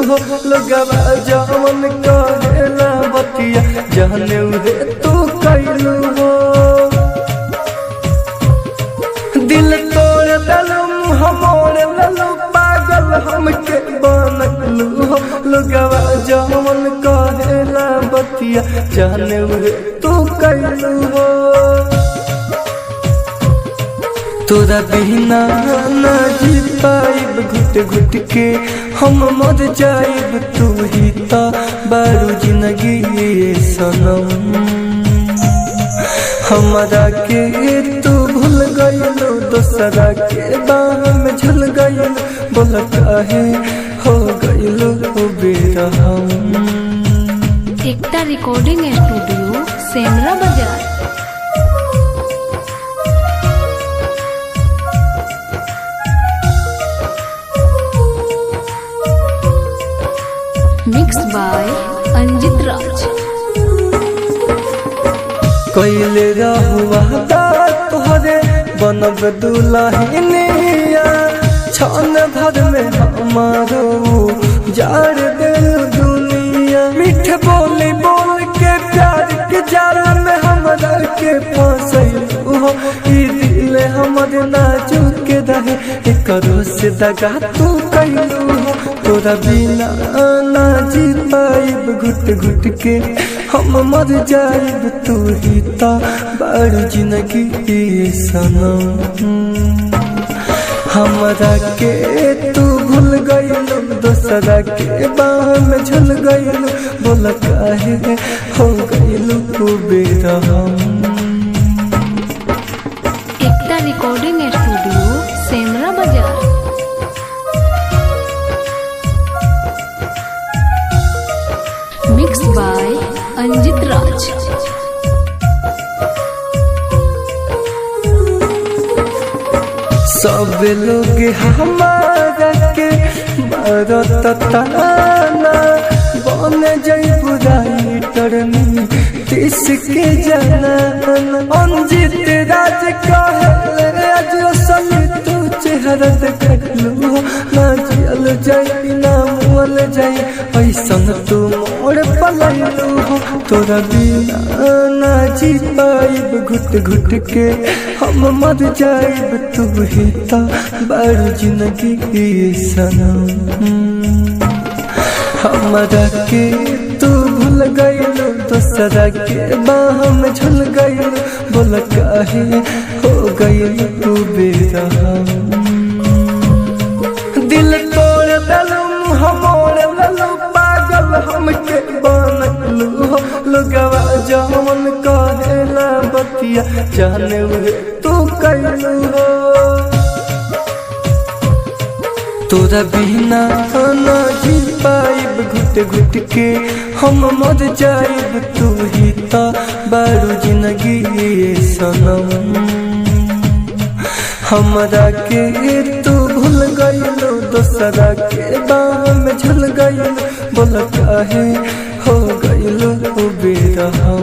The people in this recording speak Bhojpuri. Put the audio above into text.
हो लोगवा जवन कहेला बतिया जाने उहे तू कैलू हो। दिल तोड़ दलू मुँह मोड़ ललू पागल हमके बनलू हो लोगवा जवन कहेला बतिया जाने उहे तू कैलू हो। तोरा बिना ना जी पाइब घुट घुट के हम मर जाइब तू ही तो बारू जिंदगी सनम। हमारा के तू भूल गइलो दोसरा के बाह में झुल गइलो बोल काहे हो गइलो बेरहम। एकता रिकॉर्डिंग स्टूडियो सेमरा बाजार। मिक्स बाय अंजित राज। कैले रहुआ तोहरे बनब दुल्हनिया छन भर में हमारो जार दिल दुनिया। मीठ बोली बोल के प्यार के जाल में हमरा के फंसैलू हो ई दिल हमर नाजुक के रहे एकरो से दगा तू कैलू हो। तोरा बिना ना जी पाइब घुट घुट के हम मर जाइब तू ही तो बारू जिंदगी सनम। हमरा के तू भूल गइलो दोसरा के बाह में झुल गइलो बोल काहे हो गइलो बेरहम। एकता रिकॉर्डिंग स्टूडियो सेमरा बाजार। मिक्स बाय अंजित राज। सब लोग हमारा के मारत ताना बन जइबू राइटर में तीस के जनान। अंजित राज कहले आज असली तू चेहरा देखलू ना जियल जाई ना मुअल जाई ऐसन तू मोड़ पलैलू हो। तोरा बिना ना जी पाइब घुट घुट के हम मर जाइब तू ही तो बारू जिंदगी सनम। हमरा के तू भूल गइलो दोसरा के बाह में झुल गइलो बोल काहे हो गइलो बेरहम। दिल तोड़ दलू मुँह मोड़ ललू पागल हमके बनलू हो लोगवा जवन कहेला बतिया जाने उहे तू कैलू हो। तोरा बिना ना जी पाइब घुट घुट के हम मर जाइब तू ही तो बारू जिंदगी सनम। हमरा के तू भूल गइलो दोसरा के बाह में झुल गइलो बोल काहे हो गइलो बेरहम।